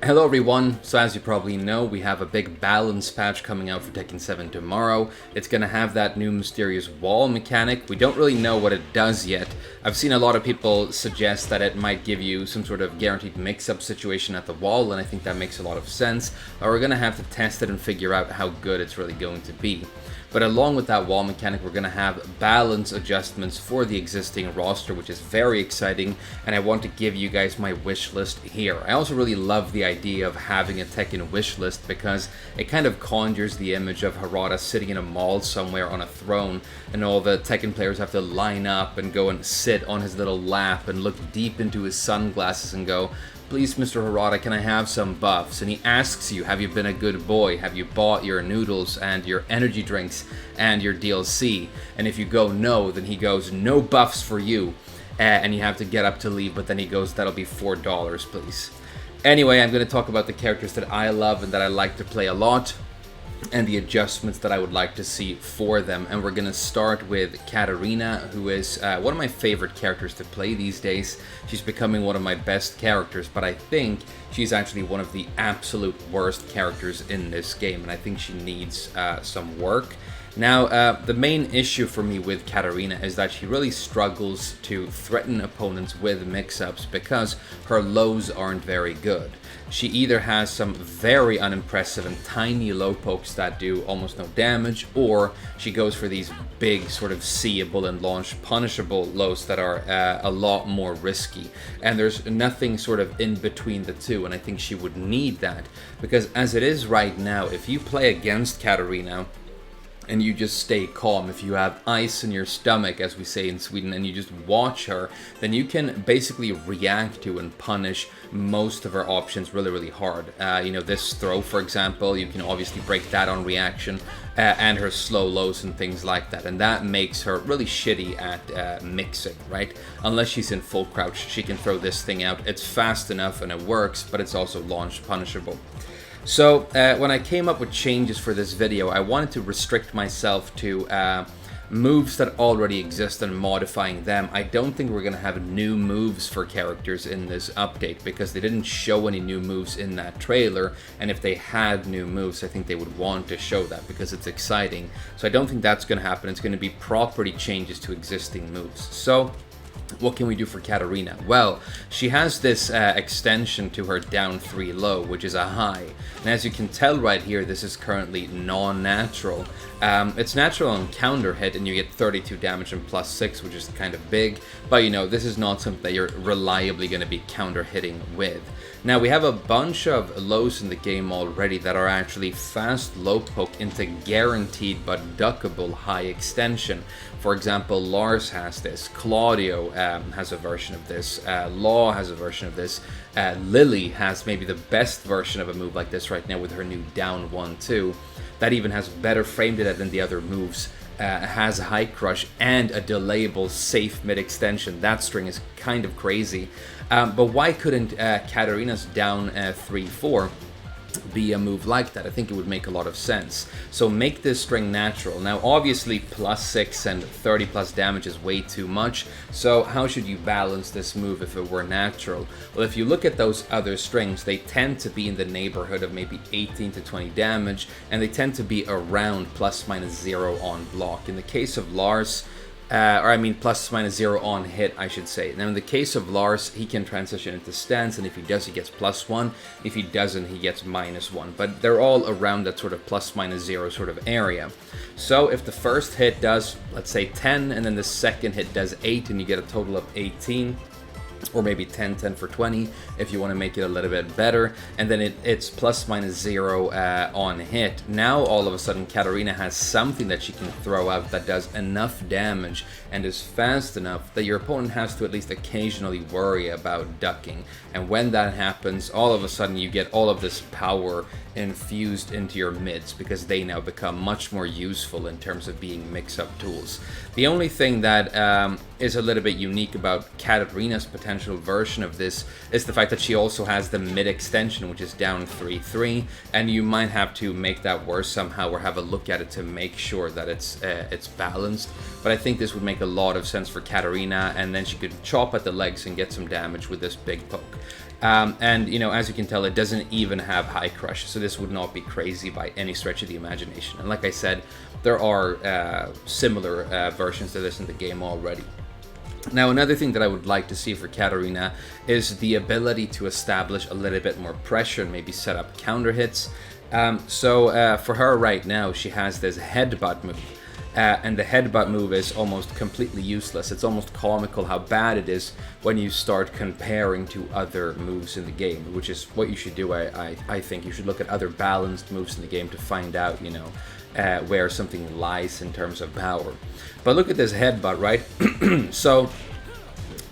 Hello everyone, so as you probably know, we have a big balance patch coming out for Tekken 7 tomorrow. It's going to have that new mysterious wall mechanic. We don't really know what it does yet. I've seen a lot of people suggest that it might give you some sort of guaranteed mix-up situation at the wall, and I think that makes a lot of sense. But we're going to have to test it and figure out how good it's really going to be. But along with that wall mechanic, we're going to have balance adjustments for the existing roster, which is very exciting, and I want to give you guys my wish list here. I also really love the idea of having a Tekken wish list because it kind of conjures the image of Harada sitting in a mall somewhere on a throne, and all the Tekken players have to line up and go and sit on his little lap and look deep into his sunglasses and go, "Please, Mr. Harada, can I have some buffs?" And he asks you, have you been a good boy? Have you bought your noodles and your energy drinks and your DLC? And if you go no, then he goes, "No buffs for you." And you have to get up to leave, but then he goes, "That'll be $4, please." Anyway, I'm going to talk about the characters that I love and that I like to play a lot, and the adjustments that I would like to see for them. And we're going to start with Katarina, who is one of my favorite characters to play these days. She's becoming one of my best characters, but I think she's actually one of the absolute worst characters in this game, and I think she needs some work. Now, the main issue for me with Katarina is that she really struggles to threaten opponents with mix-ups because her lows aren't very good. She either has some very unimpressive and tiny low pokes that do almost no damage, or she goes for these big sort of seeable and launch punishable lows that are a lot more risky. And there's nothing sort of in between the two, and I think she would need that. Because as it is right now, if you play against Katarina, and you just stay calm, if you have ice in your stomach, as we say in Sweden, and you just watch her, then you can basically react to and punish most of her options really, really hard. You know, this throw, for example, you can obviously break that on reaction, and her slow lows and things like that. And that makes her really shitty at mixing, right? Unless she's in full crouch, she can throw this thing out. It's fast enough and it works, but it's also launch punishable. So when I came up with changes for this video, I wanted to restrict myself to moves that already exist and modifying them. I don't think we're going to have new moves for characters in this update because they didn't show any new moves in that trailer, and if they had new moves, I think they would want to show that because it's exciting. So I don't think that's going to happen. It's going to be property changes to existing moves. So what can we do for Katarina? Well, she has this extension to her down 3 low, which is a high. And as you can tell right here, this is currently non-natural. It's natural on counter hit, and you get 32 damage and +6, which is kind of big. But you know, this is not something that you're reliably going to be counter hitting with. Now, we have a bunch of lows in the game already that are actually fast low poke into guaranteed but duckable high extension. For example, Lars has this, Claudio has a version of this, Law has a version of this, Lily has maybe the best version of a move like this right now with her new down 1-2. That even has better frame data than the other moves. Has a high crush and a delayable safe mid extension. That string is kind of crazy. But why couldn't Katarina's down 3-4 be a move like that? I think it would make a lot of sense. So make this string natural. Now obviously +6 and 30+ damage is way too much, so how should you balance this move if it were natural? Well, if you look at those other strings, they tend to be in the neighborhood of maybe 18 to 20 damage, and they tend to be around ±0 on block. In the case of Lars, ±0 on hit, I should say. Now, in the case of Lars, he can transition into stance, and if he does, he gets +1. If he doesn't, he gets -1. But they're all around that sort of ±0 sort of area. So if the first hit does, let's say 10, and then the second hit does 8, and you get a total of 18, or maybe 10 for 20 if you want to make it a little bit better, and then it's ±0 on hit. Now all of a sudden Katarina has something that she can throw out that does enough damage and is fast enough that your opponent has to at least occasionally worry about ducking. And when that happens, all of a sudden you get all of this power infused into your mids because they now become much more useful in terms of being mix-up tools. The only thing that is a little bit unique about Katarina's potential version of this is the fact that she also has the mid extension, which is down 3-3, and you might have to make that worse somehow or have a look at it to make sure that it's balanced. But I think this would make a lot of sense for Katarina, and then she could chop at the legs and get some damage with this big poke. And, you know, as you can tell, it doesn't even have high crush, so this would not be crazy by any stretch of the imagination. And like I said, there are similar versions to this in the game already. Now, another thing that I would like to see for Katarina is the ability to establish a little bit more pressure and maybe set up counter hits. For her right now, she has this headbutt move. And the headbutt move is almost completely useless. It's almost comical how bad it is when you start comparing to other moves in the game, which is what you should do. I think you should look at other balanced moves in the game to find out, you know, where something lies in terms of power. But look at this headbutt, right? So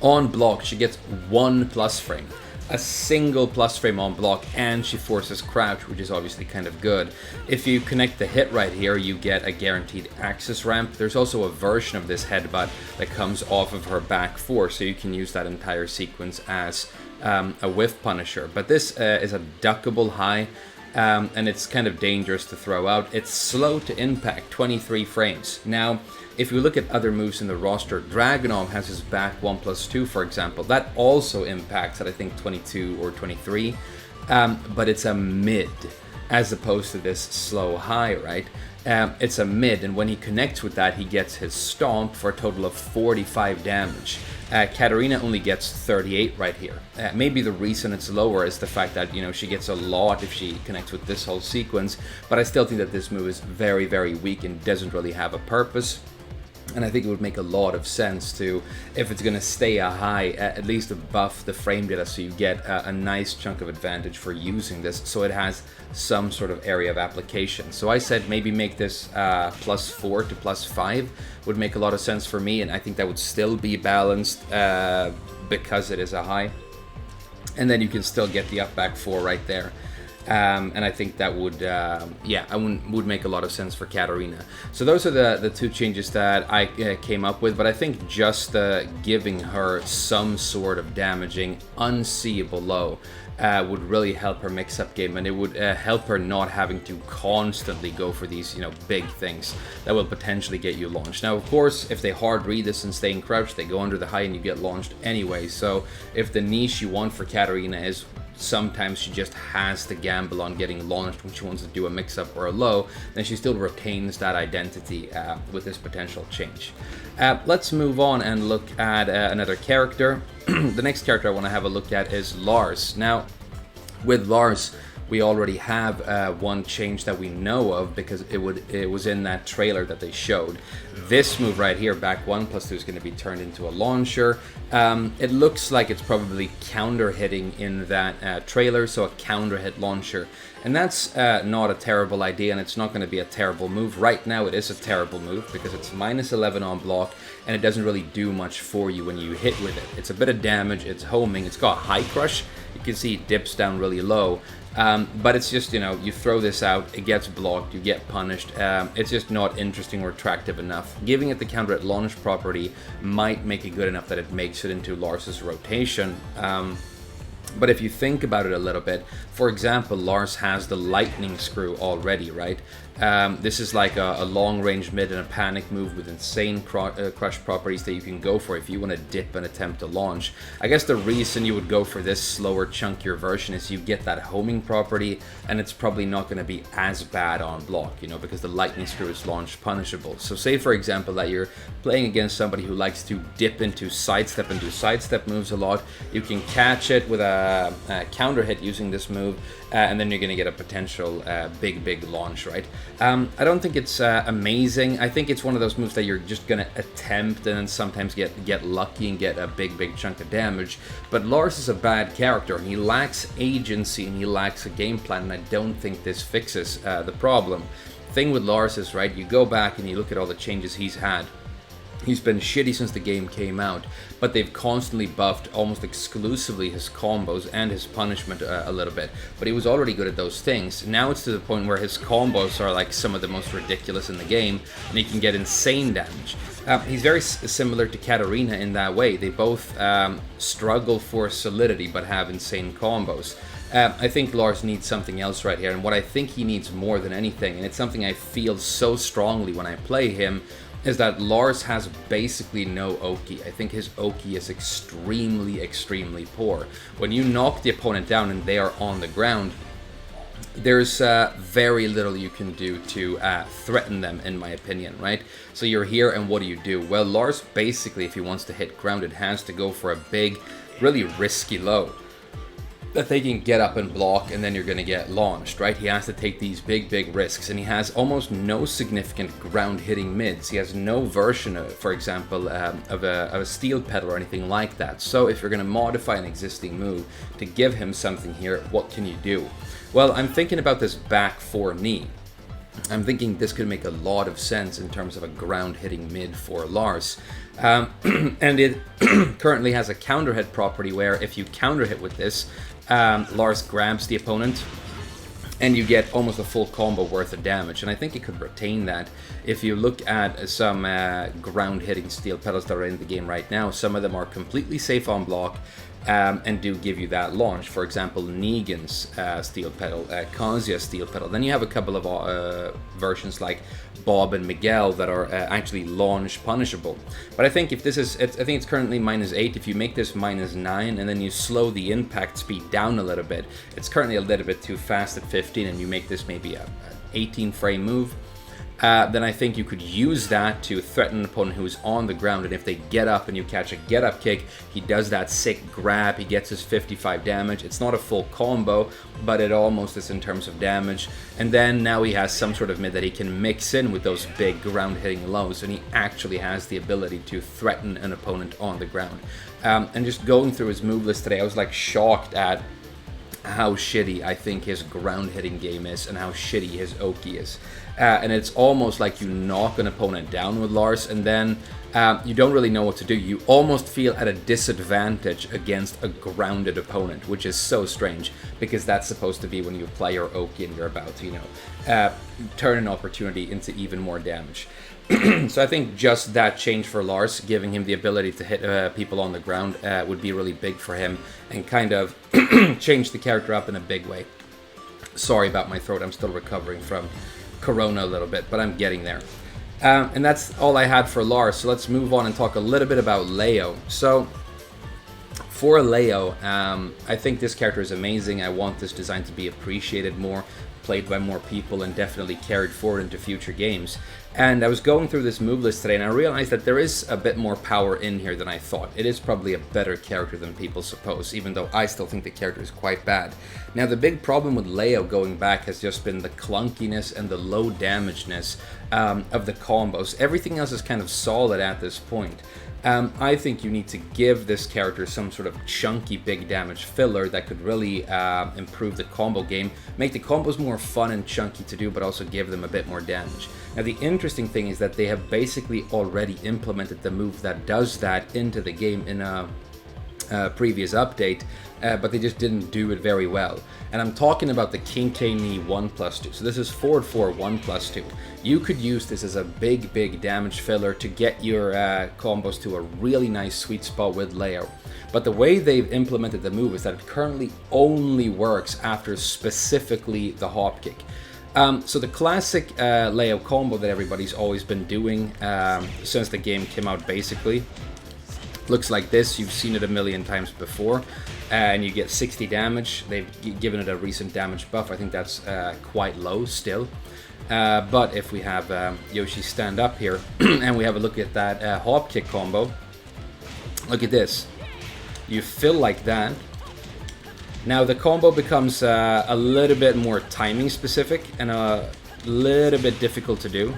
on block, she gets 1 plus frame. A single plus frame on block, and she forces crouch, which is obviously kind of good. If you connect the hit right here, you get a guaranteed access ramp. There's also a version of this headbutt that comes off of her back 4, so you can use that entire sequence as a whiff punisher. But this is a duckable high, and it's kind of dangerous to throw out. It's slow to impact, 23 frames. Now, if you look at other moves in the roster, Dragunov has his back 1+2, for example. That also impacts at, I think, 22 or 23, but it's a mid as opposed to this slow high, right? It's a mid, and when he connects with that, he gets his stomp for a total of 45 damage. Katarina only gets 38 right here. Maybe the reason it's lower is the fact that, you know, she gets a lot if she connects with this whole sequence, but I still think that this move is very, very weak and doesn't really have a purpose. And I think it would make a lot of sense to, if it's going to stay a high, at least to buff the frame data so you get a nice chunk of advantage for using this, so it has some sort of area of application. So I said maybe make this +4 to +5 would make a lot of sense for me, and I think that would still be balanced because it is a high. And then you can still get the up back 4 right there. And I think that would, would make a lot of sense for Katarina. So those are the two changes that I came up with, but I think just giving her some sort of damaging, unseeable low would really help her mix-up game, and it would help her not having to constantly go for these, you know, big things that will potentially get you launched. Now, of course, if they hard read this and stay in crouch, they go under the high and you get launched anyway. So if the niche you want for Katarina is sometimes she just has to gamble on getting launched when she wants to do a mix-up or a low, then she still retains that identity with this potential change. Let's move on and look at another character. The next character I want to have a look at is Lars. Now, with Lars, we already have one change that we know of because it was in that trailer that they showed. This move right here, back 1+2, is going to be turned into a launcher. It looks like it's probably counter hitting in that trailer, so a counter hit launcher. And that's not a terrible idea, and it's not going to be a terrible move. Right now it is a terrible move because it's -11 on block, and it doesn't really do much for you when you hit with it. It's a bit of damage, it's homing, it's got high crush. You can see it dips down really low. But it's just, you know, you throw this out, it gets blocked, you get punished. It's just not interesting or attractive enough. Giving it the counter at launch property might make it good enough that it makes it into Lars's rotation. But if you think about it a little bit, for example, Lars has the lightning screw already, right? This is like a long-range mid and a panic move with insane crush properties that you can go for if you want to dip and attempt to launch. I guess the reason you would go for this slower, chunkier version is you get that homing property, and it's probably not going to be as bad on block, you know, because the lightning screw is launch punishable. So say, for example, that you're playing against somebody who likes to dip into sidestep and do sidestep moves a lot. You can catch it with a counter hit using this move, and then you're going to get a potential big launch, right? I don't think it's amazing. I think it's one of those moves that you're just going to attempt and then sometimes get lucky and get a big chunk of damage. But Lars is a bad character, and he lacks agency and he lacks a game plan, and I don't think this fixes the problem. Thing with Lars is, right, you go back and you look at all the changes he's had. He's been shitty since the game came out, but they've constantly buffed almost exclusively his combos and his punishment a little bit. But he was already good at those things. Now it's to the point where his combos are like some of the most ridiculous in the game, and he can get insane damage. He's very similar to Katarina in that way. They both struggle for solidity but have insane combos. I think Lars needs something else right here, and what I think he needs more than anything, and it's something I feel so strongly when I play him, is that Lars has basically no Oki. I think his Oki is extremely, extremely poor. When you knock the opponent down and they are on the ground, there's very little you can do to threaten them, in my opinion, right? So you're here, and what do? Well, Lars basically, if he wants to hit grounded, has to go for a big, really risky low that they can get up and block, and then you're going to get launched, right? He has to take these big, big risks, and he has almost no significant ground-hitting mids. He has no version, for example, of a steel pedal or anything like that. So if you're going to modify an existing move to give him something here, what can you do? Well, I'm thinking about this back 4 knee. I'm thinking this could make a lot of sense in terms of a ground-hitting mid for Lars. And it currently has a counter hit property where if you counter hit with this, Lars grabs the opponent and you get almost a full combo worth of damage, and I think it could retain that. If you look at some ground hitting steel pedals that are in the game right now, some of them are completely safe on block and do give you that launch. For example, Negan's steel pedal, Kazia's steel pedal. Then you have a couple of versions like Bob and Miguel that are actually launch punishable. But I think if this is, I think it's currently -8. If you make this -9 and then you slow the impact speed down a little bit, it's currently a little bit too fast at 15, and you make this maybe a 18 frame move. Then I think you could use that to threaten an opponent who's on the ground, and if they get up and you catch a get up kick, he does that sick grab, he gets his 55 damage. It's not a full combo, but it almost is in terms of damage. And then now he has some sort of mid that he can mix in with those big ground hitting lows, and he actually has the ability to threaten an opponent on the ground. And just going through his move list today, I was like shocked at how shitty I think his ground hitting game is and how shitty his Oki is. And it's almost like you knock an opponent down with Lars, and then you don't really know what to do. You almost feel at a disadvantage against a grounded opponent, which is so strange, because that's supposed to be when you apply your Oki and you're about to, you know, turn an opportunity into even more damage. So I think just that change for Lars, giving him the ability to hit people on the ground, would be really big for him and kind of change the character up in a big way. Sorry about my throat, I'm still recovering from Corona a little bit, but I'm getting there. And that's all I had for Lars, so let's move on and talk a little bit about Leo. So for Leo, I think this character is amazing. I want this design to be appreciated more, played by more people, and definitely carried forward into future games. And I was going through this move list today, and I realized that there is a bit more power in here than I thought. It is probably a better character than people suppose, even though I still think the character is quite bad. Now, the big problem with Leo going back has just been the clunkiness and the low damageness of the combos. Everything else is kind of solid at this point. I think you need to give this character some sort of chunky big damage filler that could really improve the combo game, make the combos more fun and chunky to do, but also give them a bit more damage. Now, the interesting thing is that they have basically already implemented the move that does that into the game in a previous update, but they just didn't do it very well. And I'm talking about the King K knee 1+2. So this is forward 4 1+2. You could use this as a big damage filler to get your combos to a really nice sweet spot with Leo. But the way they've implemented the move is that it currently only works after specifically the hop kick. So the classic Leo combo that everybody's always been doing since the game came out basically looks like this. You've seen it a million times before, and you get 60 damage. They've given it a recent damage buff. I think that's quite low still. But if we have Yoshi stand up here and we have a look at that hop kick combo, look at this. You fill like that. Now the combo becomes a little bit more timing specific and a little bit difficult to do.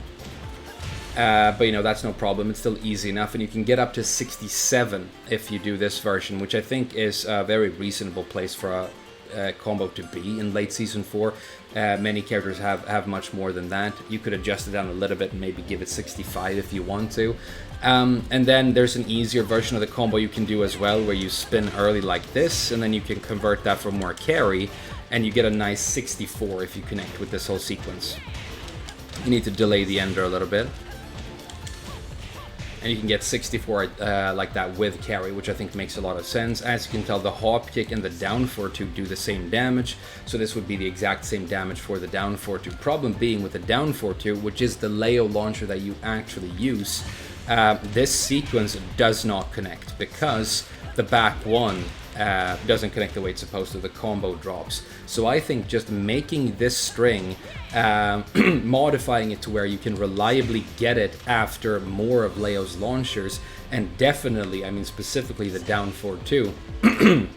But you know, that's no problem. It's still easy enough, and you can get up to 67 if you do this version, which I think is a very reasonable place for a combo to be in late Season 4. Many characters have much more than that. You could adjust it down a little bit and maybe give it 65 if you want to. And then there's an easier version of the combo you can do as well, where you spin early like this, and then you can convert that for more carry, and you get a nice 64 if you connect with this whole sequence. You need to delay the ender a little bit. and you can get 64 like that with carry, which I think makes a lot of sense. As you can tell, the hop kick and the down 4-2 do the same damage, so this would be the exact same damage for the down 4-2. Problem being with the down 4-2, which is the Leo launcher that you actually use, this sequence does not connect because the back one doesn't connect the way it's supposed to. The combo drops. So I think just making this string, modifying it to where you can reliably get it after more of Leo's launchers, and definitely, I mean specifically the down 4-2,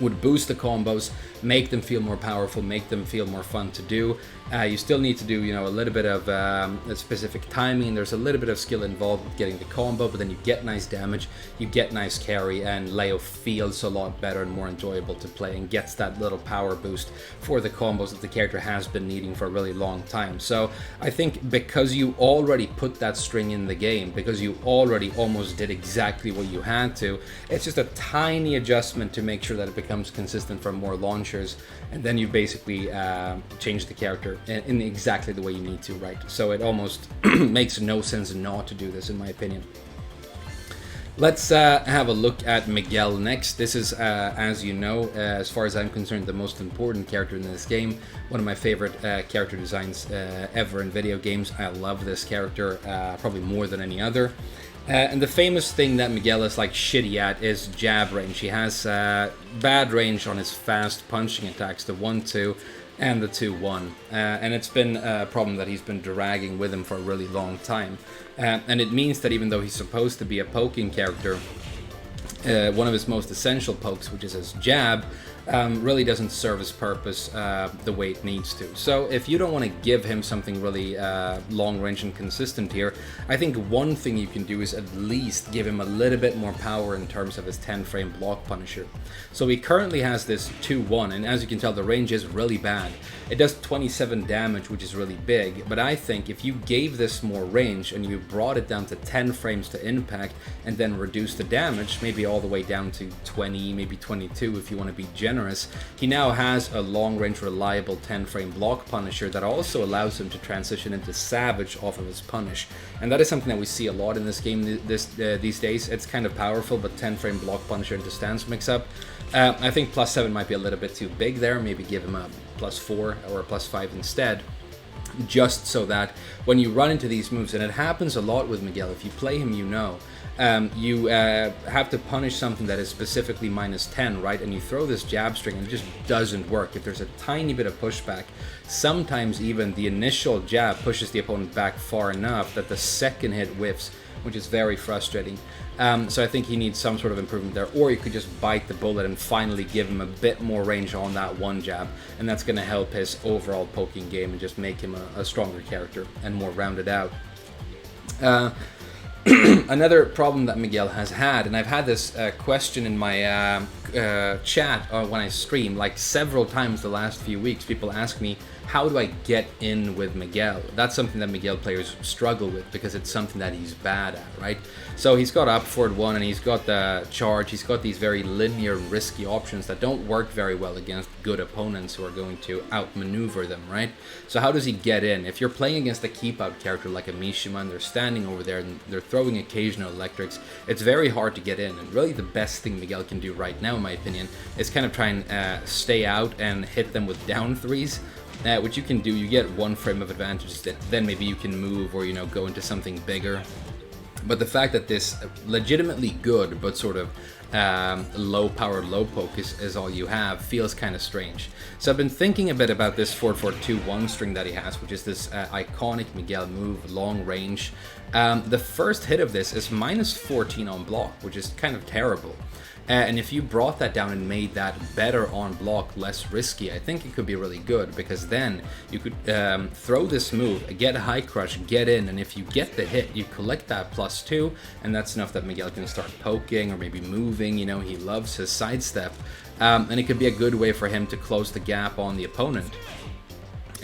would boost the combos, make them feel more powerful, make them feel more fun to do. You still need to do, you know, a little bit of a specific timing. There's a little bit of skill involved with getting the combo, but then you get nice damage, you get nice carry, and Leo feels a lot better and more enjoyable to play and gets that little power boost for the combos that the character has been needing for a really long time. So I think because you already put that string in the game, because you already almost did exactly what you had to, it's just a tiny adjustment to make sure that it becomes consistent for more launchers, and then you basically change the character in exactly the way you need to, right? So it almost makes no sense not to do this, in my opinion. Let's have a look at Miguel next. This is, as you know, as far as I'm concerned, the most important character in this game. One of my favorite character designs ever in video games. I love this character probably more than any other. And the famous thing that Miguel is like shitty at is jab range. He has bad range on his fast punching attacks, the 1-2 and the 2-1. And it's been a problem that he's been dragging with him for a really long time. And it means that even though he's supposed to be a poking character, one of his most essential pokes, which is his jab, really doesn't serve his purpose the way it needs to. So if you don't want to give him something really long range and consistent here, I think one thing you can do is at least give him a little bit more power in terms of his 10 frame block punisher. So he currently has this 2-1, and as you can tell, the range is really bad. It does 27 damage, which is really big, but I think if you gave this more range and you brought it down to 10 frames to impact and then reduce the damage, maybe all the way down to 20, maybe 22 if you want to be generous, he now has a long-range, reliable 10-frame block punisher that also allows him to transition into Savage off of his punish. And that is something that we see a lot in this game these days. It's kind of powerful, but 10-frame block punisher into stance mix-up. I think +7 might be a little bit too big there. Maybe give him a +4 or a +5 instead, just so that when you run into these moves, and it happens a lot with Miguel, if you play him, you know, you have to punish something that is specifically -10, right? And you throw this jab string and it just doesn't work. If there's a tiny bit of pushback, sometimes even the initial jab pushes the opponent back far enough that the second hit whiffs, which is very frustrating. So I think he needs some sort of improvement there, or you could just bite the bullet and finally give him a bit more range on that one jab, and that's going to help his overall poking game and just make him a stronger character and more rounded out. Another problem that Miguel has had, and I've had this question in my chat when I stream like several times the last few weeks. People ask me, how do I get in with Miguel? That's something that Miguel players struggle with because it's something that he's bad at, right? So he's got up forward 1 and he's got the charge. He's got these very linear, risky options that don't work very well against good opponents who are going to outmaneuver them, right? So how does he get in? If you're playing against a keep-out character like a Mishima and they're standing over there and they're throwing occasional electrics, it's very hard to get in. And really the best thing Miguel can do right now, in my opinion, is kind of try and stay out and hit them with down 3s. Which you can do. You get 1 frame of advantage, then maybe you can move or, you know, go into something bigger. But the fact that this legitimately good but sort of low power, low poke is all you have feels kind of strange. So I've been thinking a bit about this 4-4-2-1 string that he has, which is this iconic Miguel move, long range. The first hit of this is -14 on block, which is kind of terrible. And if you brought that down and made that better on block, less risky, I think it could be really good, because then you could throw this move, get a high crush, get in, and if you get the hit, you collect that +2, and that's enough that Miguel can start poking or maybe moving. You know, he loves his sidestep, and it could be a good way for him to close the gap on the opponent.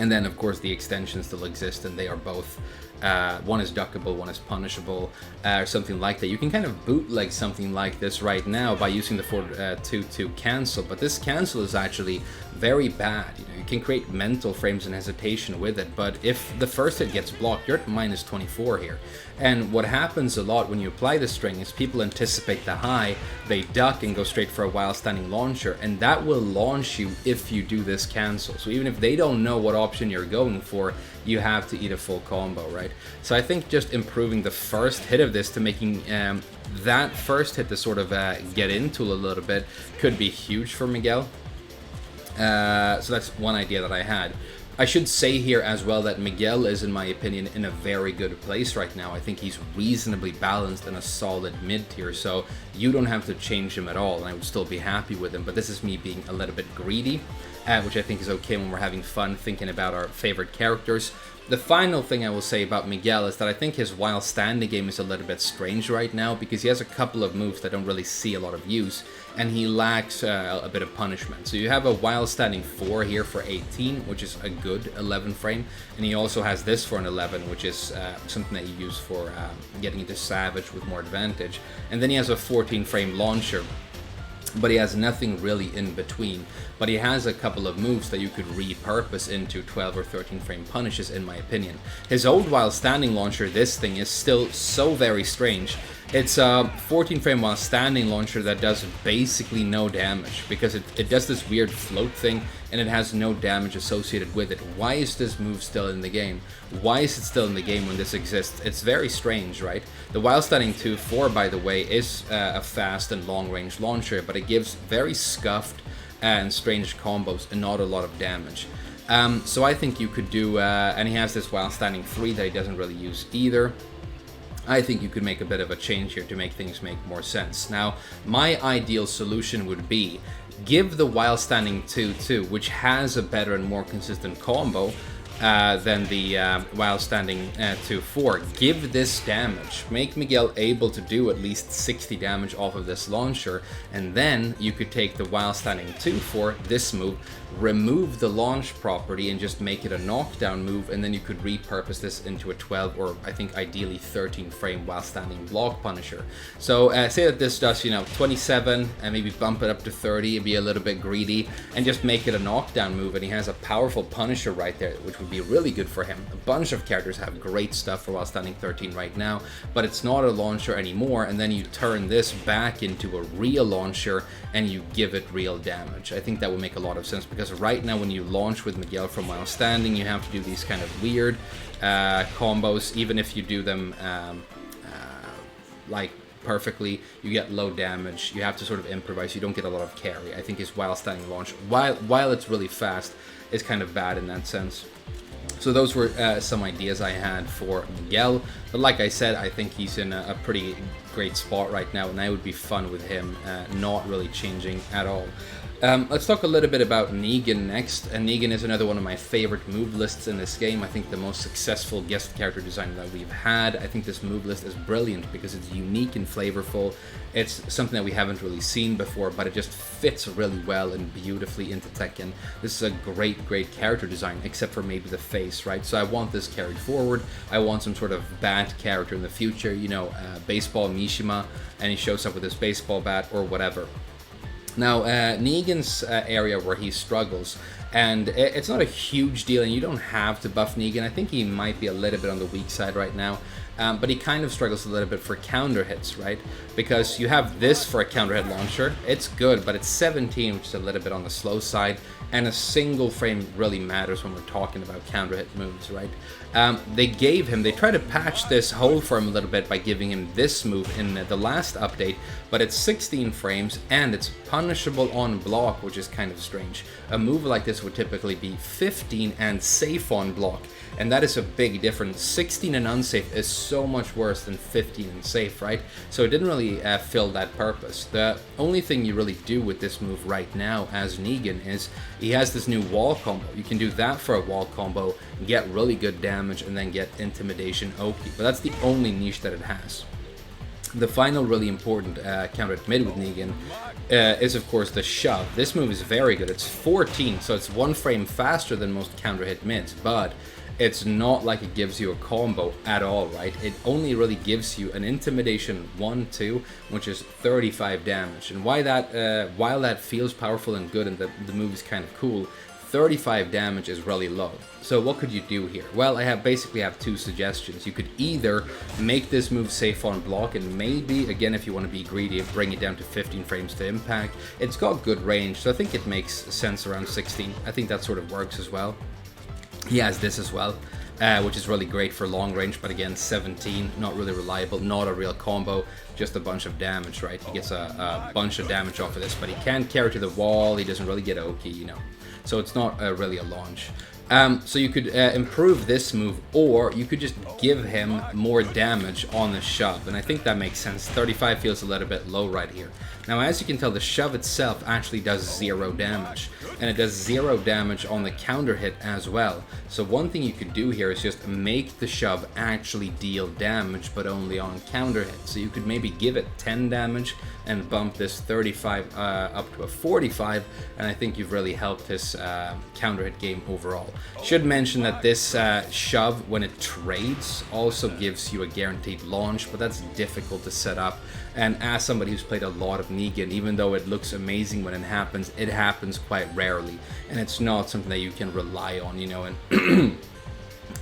And then, of course, the extensions still exist, and they are both one is duckable, one is punishable, or something like that. You can kind of bootleg something like this right now by using the 4-2-2 cancel, but this cancel is actually very bad. You know, you can create mental frames and hesitation with it, but if the first hit gets blocked, you're at minus 24 here. And what happens a lot when you apply the string is people anticipate the high, they duck and go straight for a while standing launcher, and that will launch you if you do this cancel. So even if they don't know what option you're going for, you have to eat a full combo, right? So I think just improving the first hit of this to making that first hit to sort of get into a little bit could be huge for Miguel. So that's one idea that I had. I should say here as well that Miguel is, in my opinion, in a very good place right now. I think he's reasonably balanced and a solid mid-tier, so you don't have to change him at all, and I would still be happy with him. But this is me being a little bit greedy, which I think is okay when we're having fun thinking about our favorite characters. The final thing I will say about Miguel is that I think his while standing game is a little bit strange right now, because he has a couple of moves that don't really see a lot of use, and he lacks a bit of punishment. So you have a while standing 4 here for 18, which is a good 11 frame, and he also has this for an 11, which is something that you use for getting into Savage with more advantage. And then he has a 14 frame launcher, but he has nothing really in between. But he has a couple of moves that you could repurpose into 12 or 13 frame punishes, in my opinion. His old while standing launcher, this thing, is still so very strange. It's a 14 frame while standing launcher that does basically no damage, because it does this weird float thing and it has no damage associated with it. Why is this move still in the game? Why is it still in the game when this exists? It's very strange, right? The while standing 2-4, by the way, is a fast and long range launcher, but it gives very scuffed and strange combos and not a lot of damage. So I think you could do, and he has this while standing 3 that he doesn't really use either. I think you could make a bit of a change here to make things make more sense. Now, my ideal solution would be give the while standing 2-2, which has a better and more consistent combo than the while standing 2-4. Give this damage. Make Miguel able to do at least 60 damage off of this launcher, and then you could take the while standing 2-4, this move, remove the launch property and just make it a knockdown move, and then you could repurpose this into a 12 or I think ideally 13 frame while standing block punisher. So say that this does, you know, 27 and maybe bump it up to 30 and be a little bit greedy and just make it a knockdown move, and he has a powerful punisher right there, which would be really good for him. A bunch of characters have great stuff for while standing 13 right now, but it's not a launcher anymore, and then you turn this back into a real launcher and you give it real damage. I think that would make a lot of sense, because right now when you launch with Miguel from while standing, you have to do these kind of weird combos. Even if you do them like perfectly, you get low damage. You have to sort of improvise. You don't get a lot of carry. I think his while standing launch, while it's really fast, is kind of bad in that sense. So those were some ideas I had for Miguel, but like I said, I think he's in a pretty great spot right now, and I would be fun with him not really changing at all. Let's talk a little bit about Negan next, and Negan is another one of my favorite move lists in this game. I think the most successful guest character design that we've had. I think this move list is brilliant because it's unique and flavorful. It's something that we haven't really seen before, but it just fits really well and beautifully into Tekken. This is a great character design, except for maybe the face, right? So I want this carried forward. I want some sort of bat character in the future, you know, baseball Mishima, and he shows up with his baseball bat or whatever. Now, Negan's area where he struggles, and it's not a huge deal, and you don't have to buff Negan. I think he might be a little bit on the weak side right now, but he kind of struggles a little bit for counter hits, right? Because you have this for a counter hit launcher. It's good, but it's 17, which is a little bit on the slow side, and a single frame really matters when we're talking about counter hit moves, right? They tried to patch this hole for him a little bit by giving him this move in the last update, but it's 16 frames and it's punishable on block, which is kind of strange. A move like this would typically be 15 and safe on block, and that is a big difference. 16 and unsafe is so much worse than 15 and safe, right? So it didn't really fill that purpose. The only thing you really do with this move right now as Negan is he has this new wall combo. You can do that for a wall combo, get really good damage, and then get intimidation OP. But that's the only niche that it has. The final really important counter hit mid with Negan is of course the shove. This move is very good. It's 14, so it's 1 frame faster than most counter hit mids, but it's not like it gives you a combo at all, right? It only really gives you an intimidation 1-2, which is 35 damage. And why that, while that feels powerful and good and the move is kind of cool, 35 damage is really low. So what could you do here? Well, I basically have two suggestions. You could either make this move safe on block, and maybe, again, if you want to be greedy, bring it down to 15 frames to impact. It's got good range, so I think it makes sense around 16. I think that sort of works as well. He has this as well, which is really great for long range, but again, 17, not really reliable, not a real combo, just a bunch of damage, right? He gets a bunch of damage off of this, but he can't carry to the wall, he doesn't really get Oki, you know. So it's not really a launch. So you could improve this move, or you could just give him more damage on the shove, and I think that makes sense. 35 feels a little bit low right here. Now, as you can tell, the shove itself actually does 0 damage, and it does 0 damage on the counter hit as well. So one thing you could do here is just make the shove actually deal damage, but only on counter hit. So you could maybe give it 10 damage and bump this 35 up to a 45, and I think you've really helped his counter hit game overall. Should mention that this shove, when it trades, also gives you a guaranteed launch, but that's difficult to set up. And as somebody who's played a lot of Negan, even though it looks amazing when it happens quite rarely, and it's not something that you can rely on, you know,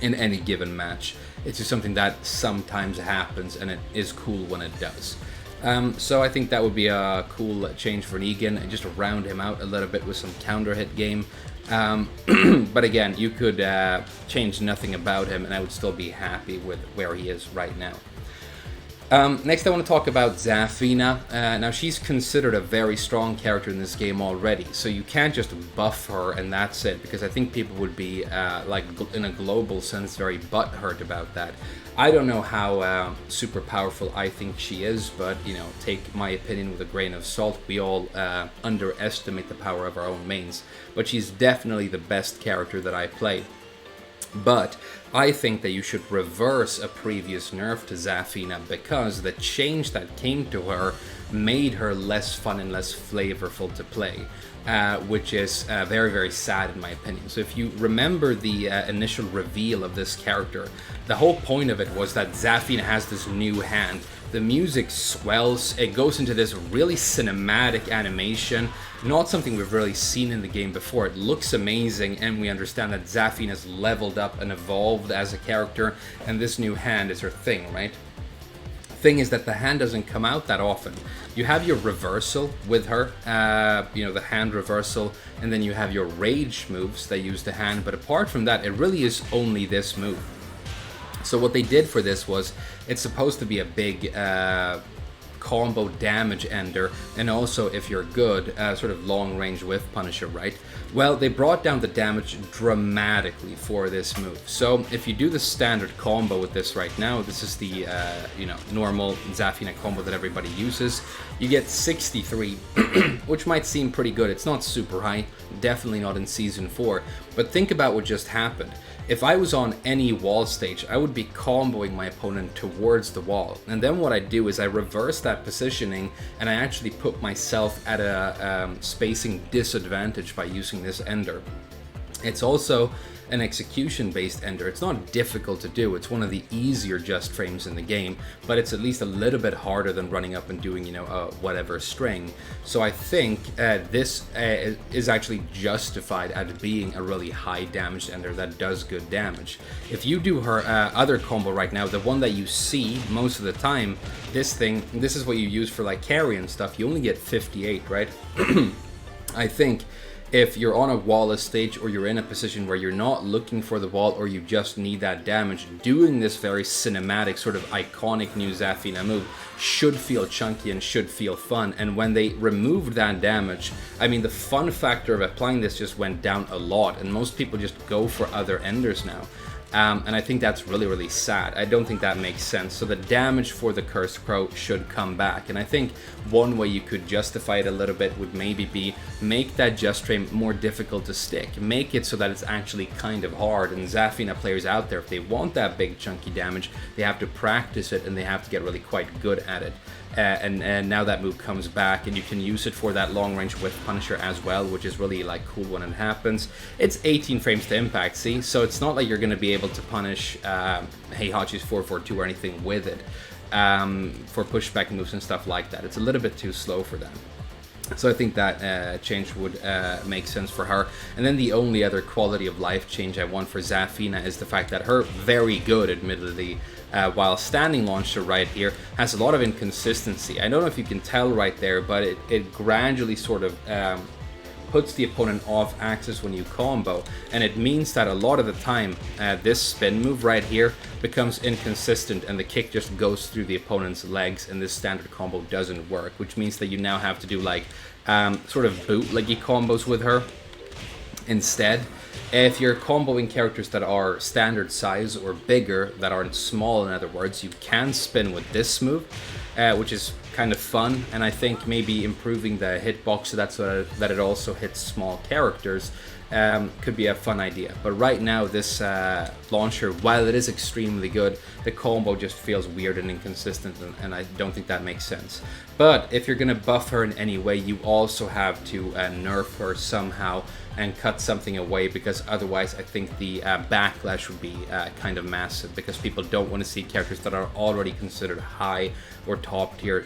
in any given match. It's just something that sometimes happens, and it is cool when it does. So I think that would be a cool change for Negan, and just to round him out a little bit with some counter hit game. But again, you could change nothing about him, and I would still be happy with where he is right now. Next I want to talk about Zafina. Now she's considered a very strong character in this game already, so you can't just buff her and that's it, because I think people would be, like in a global sense, very butthurt about that. I don't know how super powerful I think she is, but, you know, take my opinion with a grain of salt. We all underestimate the power of our own mains, but she's definitely the best character that I play. But I think that you should reverse a previous nerf to Zafina, because the change that came to her made her less fun and less flavorful to play, which is very, very sad in my opinion. So if you remember the initial reveal of this character, the whole point of it was that Zafina has this new hand. The music swells, it goes into this really cinematic animation, not something we've really seen in the game before. It looks amazing, and we understand that Zafina has leveled up and evolved as a character, and this new hand is her thing, right? Thing is that the hand doesn't come out that often. You have your reversal with her, you know, the hand reversal, and then you have your rage moves that use the hand, but apart from that, it really is only this move. So what they did for this was, it's supposed to be a big combo damage ender, and also, if you're good, sort of long range whiff punisher, right? Well, they brought down the damage dramatically for this move. So if you do the standard combo with this right now, this is the you know, normal Zafina combo that everybody uses, you get 63, which might seem pretty good. It's not super high, definitely not in Season 4, but think about what just happened. If I was on any wall stage, I would be comboing my opponent towards the wall. And then what I do is I reverse that positioning, and I actually put myself at a spacing disadvantage by using this ender. It's also an execution-based ender. It's not difficult to do. It's one of the easier just frames in the game, but it's at least a little bit harder than running up and doing, you know, whatever string. So I think this is actually justified at being a really high damage ender that does good damage. If you do her other combo right now, the one that you see most of the time, this is what you use for like carry and stuff, you only get 58, right? I think if you're on a wall stage, or you're in a position where you're not looking for the wall, or you just need that damage, doing this very cinematic, sort of iconic new Zafina move should feel chunky and should feel fun. And when they removed that damage, I mean, the fun factor of applying this just went down a lot, and most people just go for other enders now. And I think that's really, really sad. I don't think that makes sense. So the damage for the Cursed Crow should come back. And I think one way you could justify it a little bit would maybe be make that just frame more difficult to stick. Make it so that it's actually kind of hard. And Zafina players out there, if they want that big chunky damage, they have to practice it, and they have to get really quite good at it. And now that move comes back, and you can use it for that long range whiff punisher as well, which is really like cool when it happens. It's 18 frames to impact, see? So it's not like you're going to be able able to punish Heihachi's 442 or anything with it for pushback moves and stuff like that. It's a little bit too slow for them. So I think that change would make sense for her. And then the only other quality of life change I want for Zafina is the fact that her very good, admittedly, while standing launcher right here, has a lot of inconsistency. I don't know if you can tell right there, but it gradually sort of puts the opponent off axis when you combo, and it means that a lot of the time this spin move right here becomes inconsistent and the kick just goes through the opponent's legs and this standard combo doesn't work, which means that you now have to do like sort of bootleggy combos with her instead. If you're comboing characters that are standard size or bigger, that aren't small in other words, you can spin with this move, which is kind of fun, and I think maybe improving the hitbox so that it also hits small characters could be a fun idea. But right now this launcher, while it is extremely good, the combo just feels weird and inconsistent, and I don't think that makes sense. But if you're gonna buff her in any way, you also have to nerf her somehow and cut something away, because otherwise I think the backlash would be kind of massive, because people don't want to see characters that are already considered high or top tier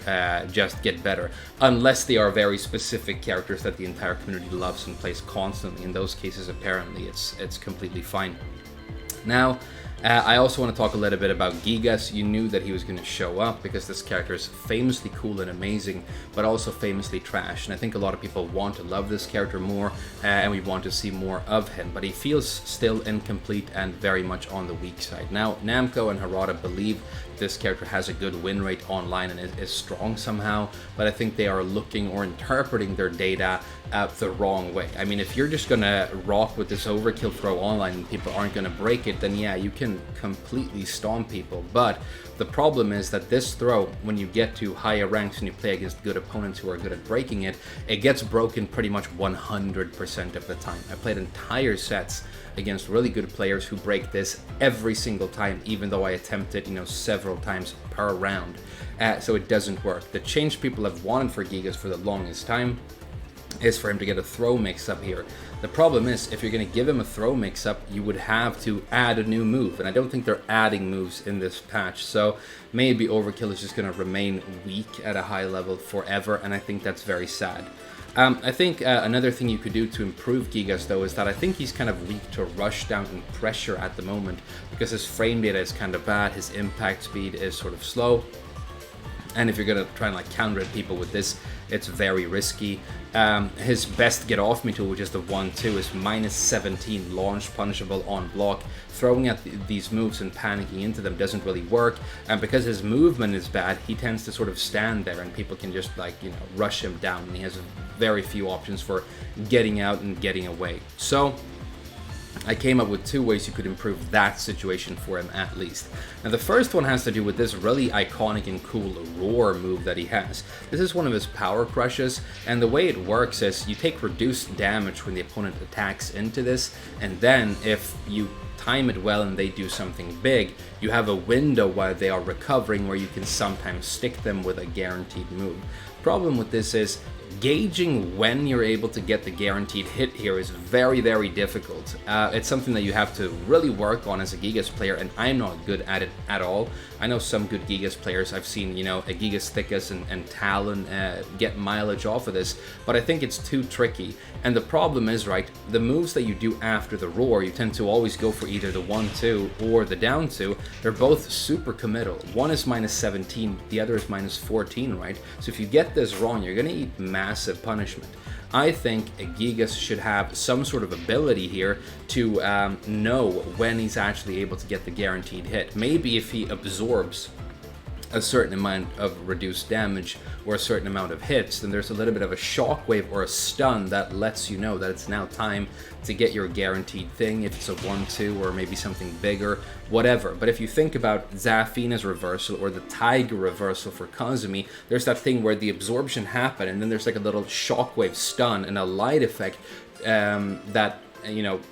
just get better, unless they are very specific characters that the entire community loves and plays constantly. In those cases, apparently it's completely fine. Now, I also want to talk a little bit about Gigas. You knew that he was going to show up because this character is famously cool and amazing, but also famously trash. And I think a lot of people want to love this character more, and we want to see more of him. But he feels still incomplete and very much on the weak side. Now, Namco and Harada believe this character has a good win rate online and is strong somehow, but I think they are looking or interpreting their data the wrong way. I mean, if you're just gonna rock with this overkill throw online and people aren't gonna break it, then yeah, you can completely stomp people. But the problem is that this throw, when you get to higher ranks and you play against good opponents who are good at breaking it, it gets broken pretty much 100% of the time. I played entire sets against really good players who break this every single time, even though I attempted, several times per round. So it doesn't work. The change people have wanted for Gigas for the longest time is for him to get a throw mix-up here. The problem is, if you're going to give him a throw mix-up, you would have to add a new move, and I don't think they're adding moves in this patch, so maybe Overkill is just going to remain weak at a high level forever, and I think that's very sad. I think another thing you could do to improve Gigas, though, is that I think he's kind of weak to rush down and pressure at the moment, because his frame data is kind of bad, his impact speed is sort of slow, and if you're going to try and like counter people with this, it's very risky. His best get off me tool, which is the 1-2, is -17 launch punishable on block. Throwing at these moves and panicking into them doesn't really work, and because his movement is bad, he tends to sort of stand there and people can just rush him down, and he has very few options for getting out and getting away. So I came up with two ways you could improve that situation for him at least. Now the first one has to do with this really iconic and cool roar move that he has. This is one of his power crushes, and the way it works is you take reduced damage when the opponent attacks into this, and then if you time it well and they do something big, you have a window while they are recovering where you can sometimes stick them with a guaranteed move. Problem with this is gauging when you're able to get the guaranteed hit here is very, very difficult. It's something that you have to really work on as a Gigas player, and I'm not good at it at all. I know some good Gigas players. I've seen, a Gigas Thickus and Talon get mileage off of this, but I think it's too tricky. And the problem is, right, the moves that you do after the roar, you tend to always go for either the 1-2 or the down 2. They're both super committal. One is -17, the other is -14, right? So if you get this wrong, you're gonna eat massive punishment. I think Gigas should have some sort of ability here to know when he's actually able to get the guaranteed hit. Maybe if he absorbs a certain amount of reduced damage or a certain amount of hits, then there's a little bit of a shockwave or a stun that lets you know that it's now time to get your guaranteed thing, if it's a 1-2 or maybe something bigger, whatever. But if you think about Zafina's reversal or the Tiger reversal for Kazumi, there's that thing where the absorption happened and then there's like a little shockwave stun and a light effect that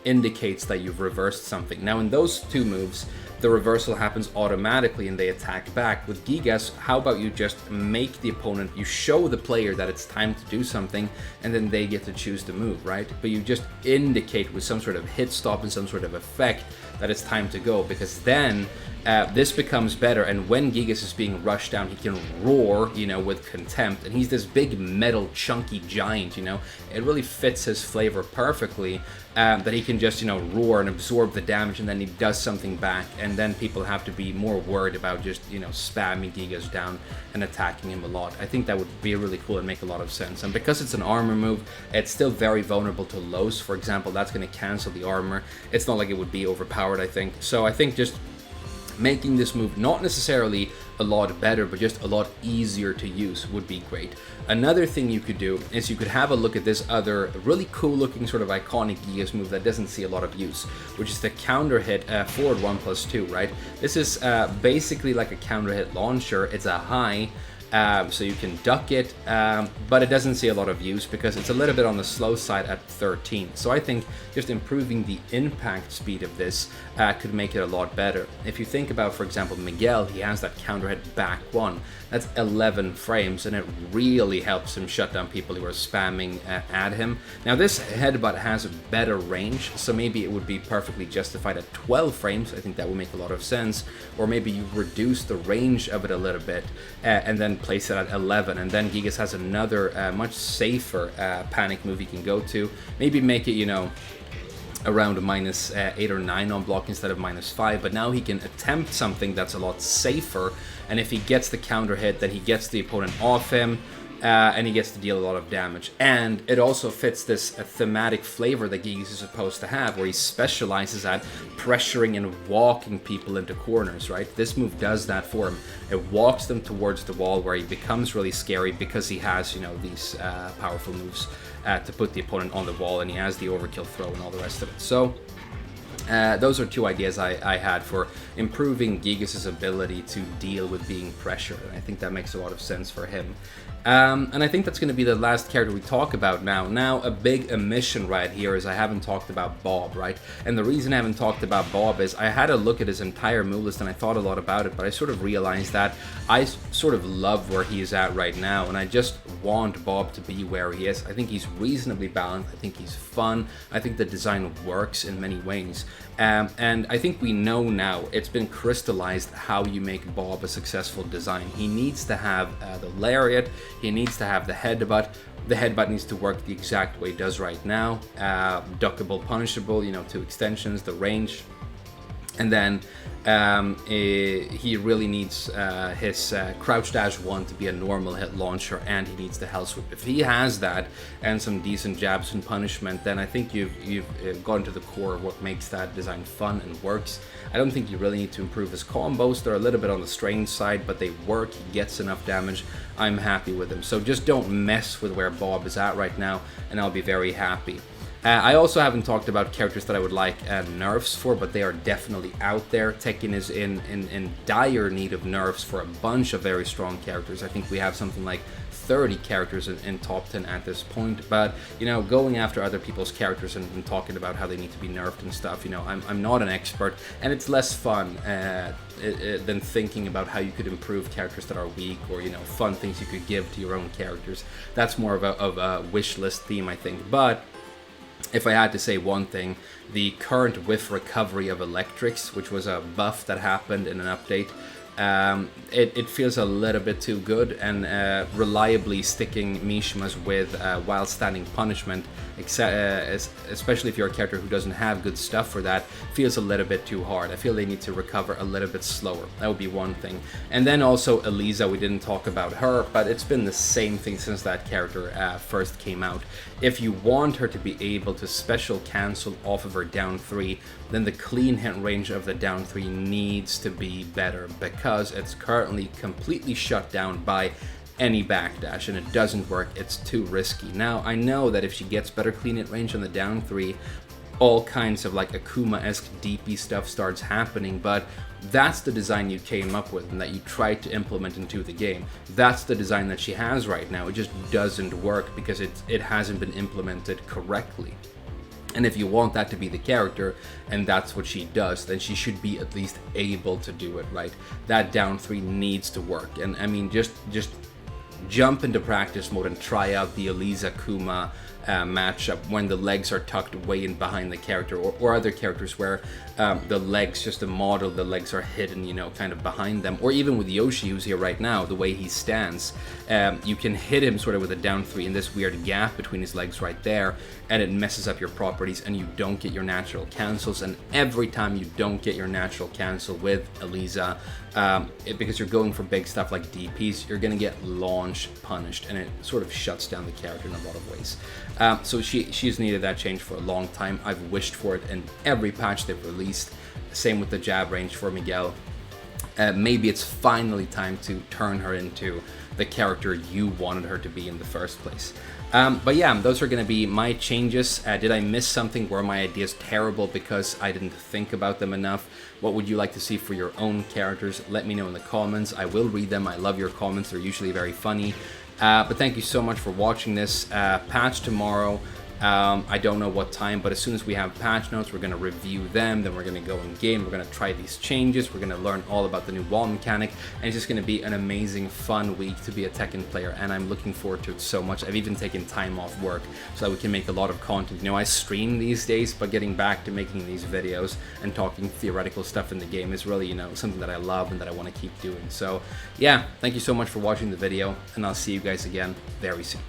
indicates that you've reversed something. Now in those two moves, the reversal happens automatically and they attack back. With Gigas, how about you just make the opponent, you show the player that it's time to do something, and then they get to choose the move, right? But you just indicate with some sort of hit stop and some sort of effect that it's time to go, because then this becomes better, and when Gigas is being rushed down, he can roar, you know, with contempt, and he's this big metal chunky giant, you know. It really fits his flavor perfectly, that he can just, you know, roar and absorb the damage, and then he does something back, and then people have to be more worried about just, you know, spamming Gigas down and attacking him a lot. I think that would be really cool and make a lot of sense. And because it's an armor move, it's still very vulnerable to lows, for example. That's going to cancel the armor. It's not like it would be overpowered, I think. So I think just making this move not necessarily a lot better, but just a lot easier to use would be great. Another thing you could do is you could have a look at this other really cool looking sort of iconic Gigas move that doesn't see a lot of use, which is the counter hit forward 1+2, right? This is basically like a counter hit launcher. It's a high, so you can duck it, but it doesn't see a lot of use because it's a little bit on the slow side at 13. So I think just improving the impact speed of this could make it a lot better. If you think about, for example, Miguel, he has that counter hit back 1. That's 11 frames, and it really helps him shut down people who are spamming at him. Now this headbutt has a better range, so maybe it would be perfectly justified at 12 frames. I think that would make a lot of sense. Or maybe you reduce the range of it a little bit, and then place it at 11, and then Gigas has another much safer panic move he can go to. Maybe make it, you know, around a -8 or 9 on block instead of -5, but now he can attempt something that's a lot safer, and if he gets the counter hit, then he gets the opponent off him, and he gets to deal a lot of damage. And it also fits this thematic flavor that Gigas is supposed to have, where he specializes at pressuring and walking people into corners, right? This move does that for him. It walks them towards the wall, where he becomes really scary because he has, you know, these powerful moves to put the opponent on the wall, and he has the overkill throw and all the rest of it. So those are two ideas I had for improving Gigas' ability to deal with being pressured, and I think that makes a lot of sense for him. And I think that's going to be the last character we talk about now. Now, a big omission right here is I haven't talked about Bob, right? And the reason I haven't talked about Bob is I had a look at his entire move list and I thought a lot about it, but I sort of realized that I sort of love where he is at right now, and I just want Bob to be where he is. I think he's reasonably balanced. I think he's fun. I think the design works in many ways. And I think we know now, it's been crystallized how you make Bob a successful design. He needs to have the lariat, he needs to have the headbutt. The headbutt needs to work the exact way it does right now. Duckable, punishable, you know, 2 extensions, the range. And then he really needs his crouch dash 1 to be a normal hit launcher, and he needs the hell sweep. If he has that and some decent jabs and punishment, then I think you've gone to the core of what makes that design fun and works. I don't think you really need to improve his combos. They're a little bit on the strange side, but they work. He gets enough damage. I'm happy with him. So just don't mess with where Bob is at right now, and I'll be very happy. I also haven't talked about characters that I would like nerfs for, but they are definitely out there. Tekken is in dire need of nerfs for a bunch of very strong characters. I think we have something like 30 characters in top 10 at this point, but, you know, going after other people's characters and talking about how they need to be nerfed and stuff, you know, I'm not an expert, and it's less fun than thinking about how you could improve characters that are weak, or, you know, fun things you could give to your own characters. That's more of a wish list theme, I think. But if I had to say one thing, the current whiff recovery of electrics, which was a buff that happened in an update, it feels a little bit too good, and reliably sticking Mishimas with while standing punishment, especially if you're a character who doesn't have good stuff for that, feels a little bit too hard. I feel they need to recover a little bit slower. That would be one thing. And then also Eliza, we didn't talk about her, but it's been the same thing since that character first came out. If you want her to be able to special cancel off of her down 3, then the clean hit range of the down 3 needs to be better, because it's currently completely shut down by any backdash, and it doesn't work. It's too risky. Now, I know that if she gets better clean hit range on the down 3, all kinds of like Akuma-esque DP stuff starts happening, but that's the design you came up with and that you tried to implement into the game. That's the design that she has right now. It just doesn't work because it hasn't been implemented correctly. And if you want that to be the character, and that's what she does, then she should be at least able to do it, right? That down 3 needs to work. And I mean, just jump into practice mode and try out the Eliza Kuma matchup when the legs are tucked way in behind the character, or other characters where the legs, just the model, the legs are hidden, you know, kind of behind them. Or even with Yoshi, who's here right now, the way he stands, you can hit him sort of with a down 3 in this weird gap between his legs right there, and it messes up your properties and you don't get your natural cancels. And every time you don't get your natural cancel with Eliza, because you're going for big stuff like DPs, you're going to get launch punished, and it sort of shuts down the character in a lot of ways. So she's needed that change for a long time. I've wished for it in every patch they've released. Same with the jab range for Miguel. Maybe it's finally time to turn her into the character you wanted her to be in the first place. But yeah, those are going to be my changes. Did I miss something? Were my ideas terrible because I didn't think about them enough? What would you like to see for your own characters? Let me know in the comments. I will read them. I love your comments. They're usually very funny. But thank you so much for watching this. Patch tomorrow. I don't know what time, but as soon as we have patch notes, we're going to review them, then we're going to go in game, we're going to try these changes, we're going to learn all about the new wall mechanic, and it's just going to be an amazing, fun week to be a Tekken player, and I'm looking forward to it so much. I've even taken time off work so that we can make a lot of content. You know, I stream these days, but getting back to making these videos and talking theoretical stuff in the game is really, you know, something that I love and that I want to keep doing. So yeah, thank you so much for watching the video, and I'll see you guys again very soon.